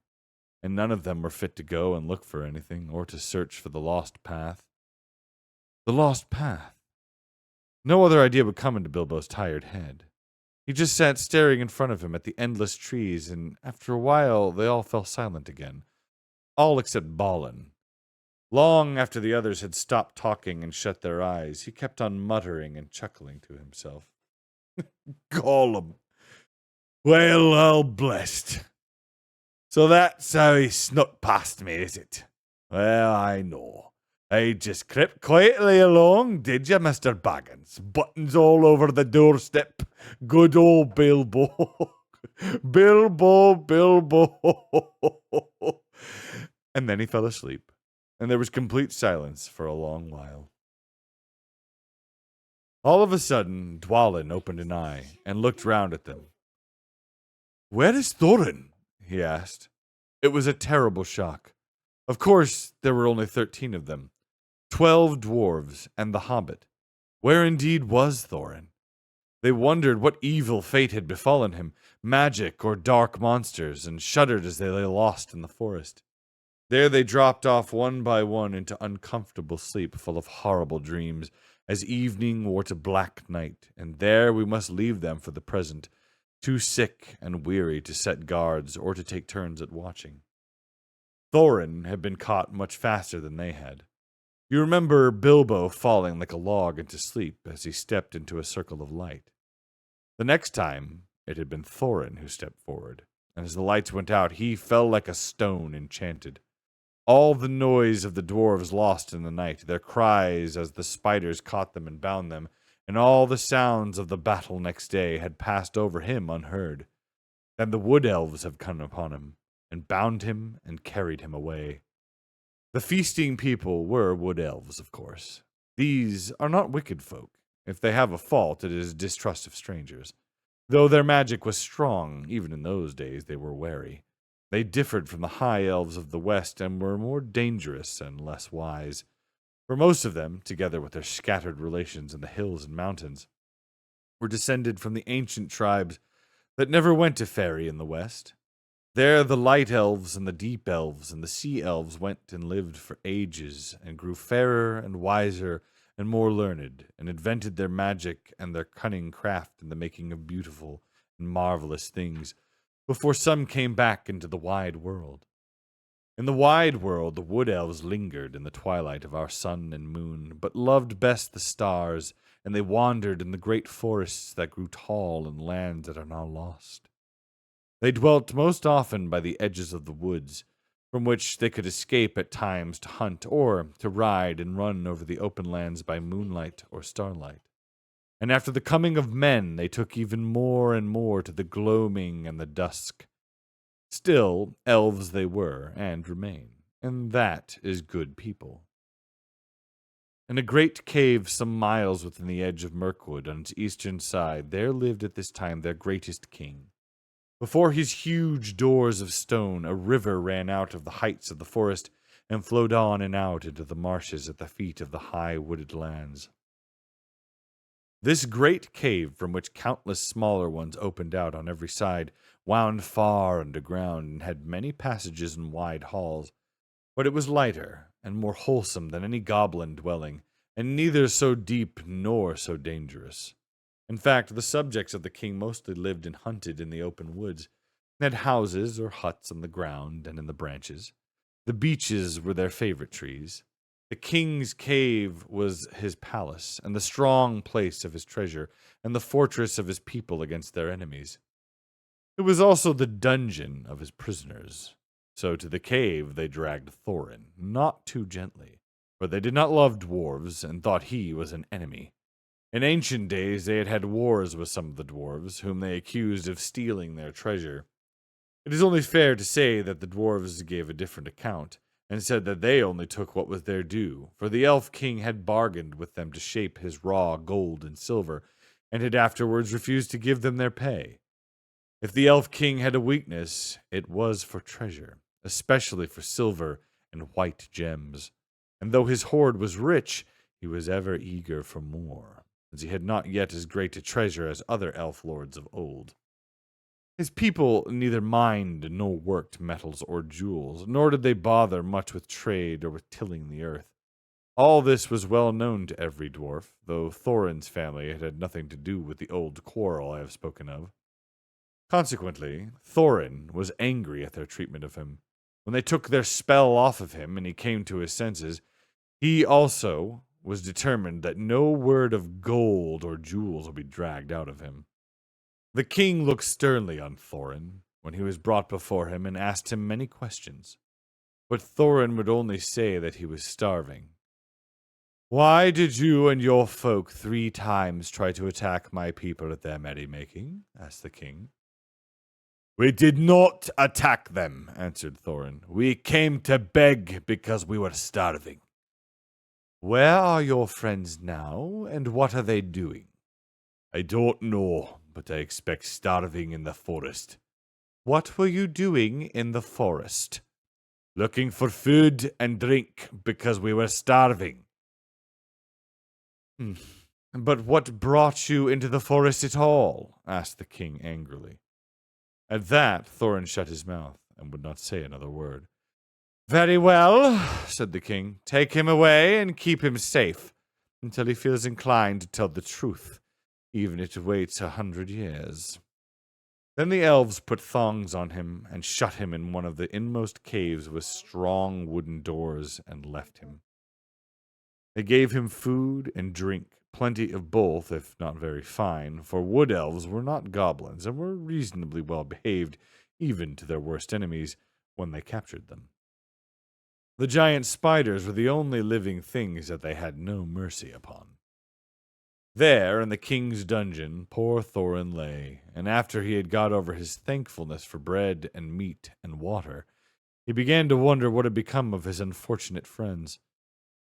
and none of them were fit to go and look for anything, or to search for the lost path. The lost path. No other idea would come into Bilbo's tired head. He just sat staring in front of him at the endless trees, and after a while they all fell silent again. All except Balin. Long after the others had stopped talking and shut their eyes, he kept on muttering and chuckling to himself. Gollum. Well, I'll blessed. So that's how he snuck past me, is it? Well, I know. I just crept quietly along, did you, Mr. Baggins? Buttons all over the doorstep. Good old Bilbo. Bilbo. And then he fell asleep, and there was complete silence for a long while. All of a sudden, Dwalin opened an eye and looked round at them. Where is Thorin? He asked. It was a terrible shock. Of course, there were only 13 of them. 12 dwarves and the Hobbit. Where indeed was Thorin? They wondered what evil fate had befallen him, magic or dark monsters, and shuddered as they lay lost in the forest. There they dropped off one by one into uncomfortable sleep full of horrible dreams, as evening wore to black night, and there we must leave them for the present, too sick and weary to set guards or to take turns at watching. Thorin had been caught much faster than they had. You remember Bilbo falling like a log into sleep as he stepped into a circle of light. The next time, it had been Thorin who stepped forward, and as the lights went out, he fell like a stone enchanted. All the noise of the dwarves lost in the night, their cries as the spiders caught them and bound them, and all the sounds of the battle next day had passed over him unheard. Then the wood elves have come upon him, and bound him and carried him away. The feasting people were wood elves, of course. These are not wicked folk. If they have a fault, it is distrust of strangers. Though their magic was strong, even in those days they were wary. They differed from the high elves of the West and were more dangerous and less wise. For most of them, together with their scattered relations in the hills and mountains, were descended from the ancient tribes that never went to ferry in the West. There the light elves and the deep elves and the sea elves went and lived for ages, and grew fairer and wiser and more learned, and invented their magic and their cunning craft in the making of beautiful and marvelous things, before some came back into the wide world. In the wide world the wood elves lingered in the twilight of our sun and moon, but loved best the stars, and they wandered in the great forests that grew tall in lands that are now lost. They dwelt most often by the edges of the woods, from which they could escape at times to hunt or to ride and run over the open lands by moonlight or starlight. And after the coming of men, they took even more and more to the gloaming and the dusk. Still, elves they were and remain, and that is good people. In a great cave some miles within the edge of Mirkwood on its eastern side, there lived at this time their greatest king. Before his huge doors of stone, a river ran out of the heights of the forest and flowed on and out into the marshes at the feet of the high wooded lands. This great cave, from which countless smaller ones opened out on every side, wound far underground and had many passages and wide halls, but it was lighter and more wholesome than any goblin dwelling, and neither so deep nor so dangerous. In fact, the subjects of the king mostly lived and hunted in the open woods, and had houses or huts on the ground and in the branches. The beeches were their favorite trees. The king's cave was his palace, and the strong place of his treasure, and the fortress of his people against their enemies. It was also the dungeon of his prisoners. So to the cave they dragged Thorin, not too gently, for they did not love dwarves and thought he was an enemy. In ancient days they had had wars with some of the dwarves, whom they accused of stealing their treasure. It is only fair to say that the dwarves gave a different account, and said that they only took what was their due, for the elf king had bargained with them to shape his raw gold and silver, and had afterwards refused to give them their pay. If the elf king had a weakness, it was for treasure, especially for silver and white gems, and though his hoard was rich, he was ever eager for more, as he had not yet as great a treasure as other elf lords of old. His people neither mined nor worked metals or jewels, nor did they bother much with trade or with tilling the earth. All this was well known to every dwarf, though Thorin's family had had nothing to do with the old quarrel I have spoken of. Consequently, Thorin was angry at their treatment of him. When they took their spell off of him and he came to his senses, he also was determined that no word of gold or jewels would be dragged out of him. The king looked sternly on Thorin when he was brought before him and asked him many questions, but Thorin would only say that he was starving. "Why did you and your folk 3 times try to attack my people at their merrymaking?" asked the king. "We did not attack them," answered Thorin. "We came to beg because we were starving." "Where are your friends now, and what are they doing?" "I don't know, but I expect starving in the forest." "What were you doing in the forest?" "Looking for food and drink because we were starving." "But what brought you into the forest at all?" asked the king angrily. At that, Thorin shut his mouth and would not say another word. "Very well," said the king. "Take him away and keep him safe until he feels inclined to tell the truth, even if it waits 100 years. Then the elves put thongs on him and shut him in one of the inmost caves with strong wooden doors and left him. They gave him food and drink, plenty of both, if not very fine, for wood elves were not goblins and were reasonably well behaved, even to their worst enemies, when they captured them. The giant spiders were the only living things that they had no mercy upon. There, in the king's dungeon, poor Thorin lay, and after he had got over his thankfulness for bread and meat and water, he began to wonder what had become of his unfortunate friends.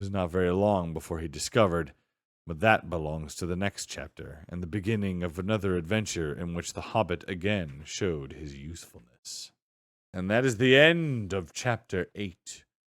It was not very long before he discovered, but that belongs to the next chapter, and the beginning of another adventure in which the Hobbit again showed his usefulness. And that is the end of chapter 8.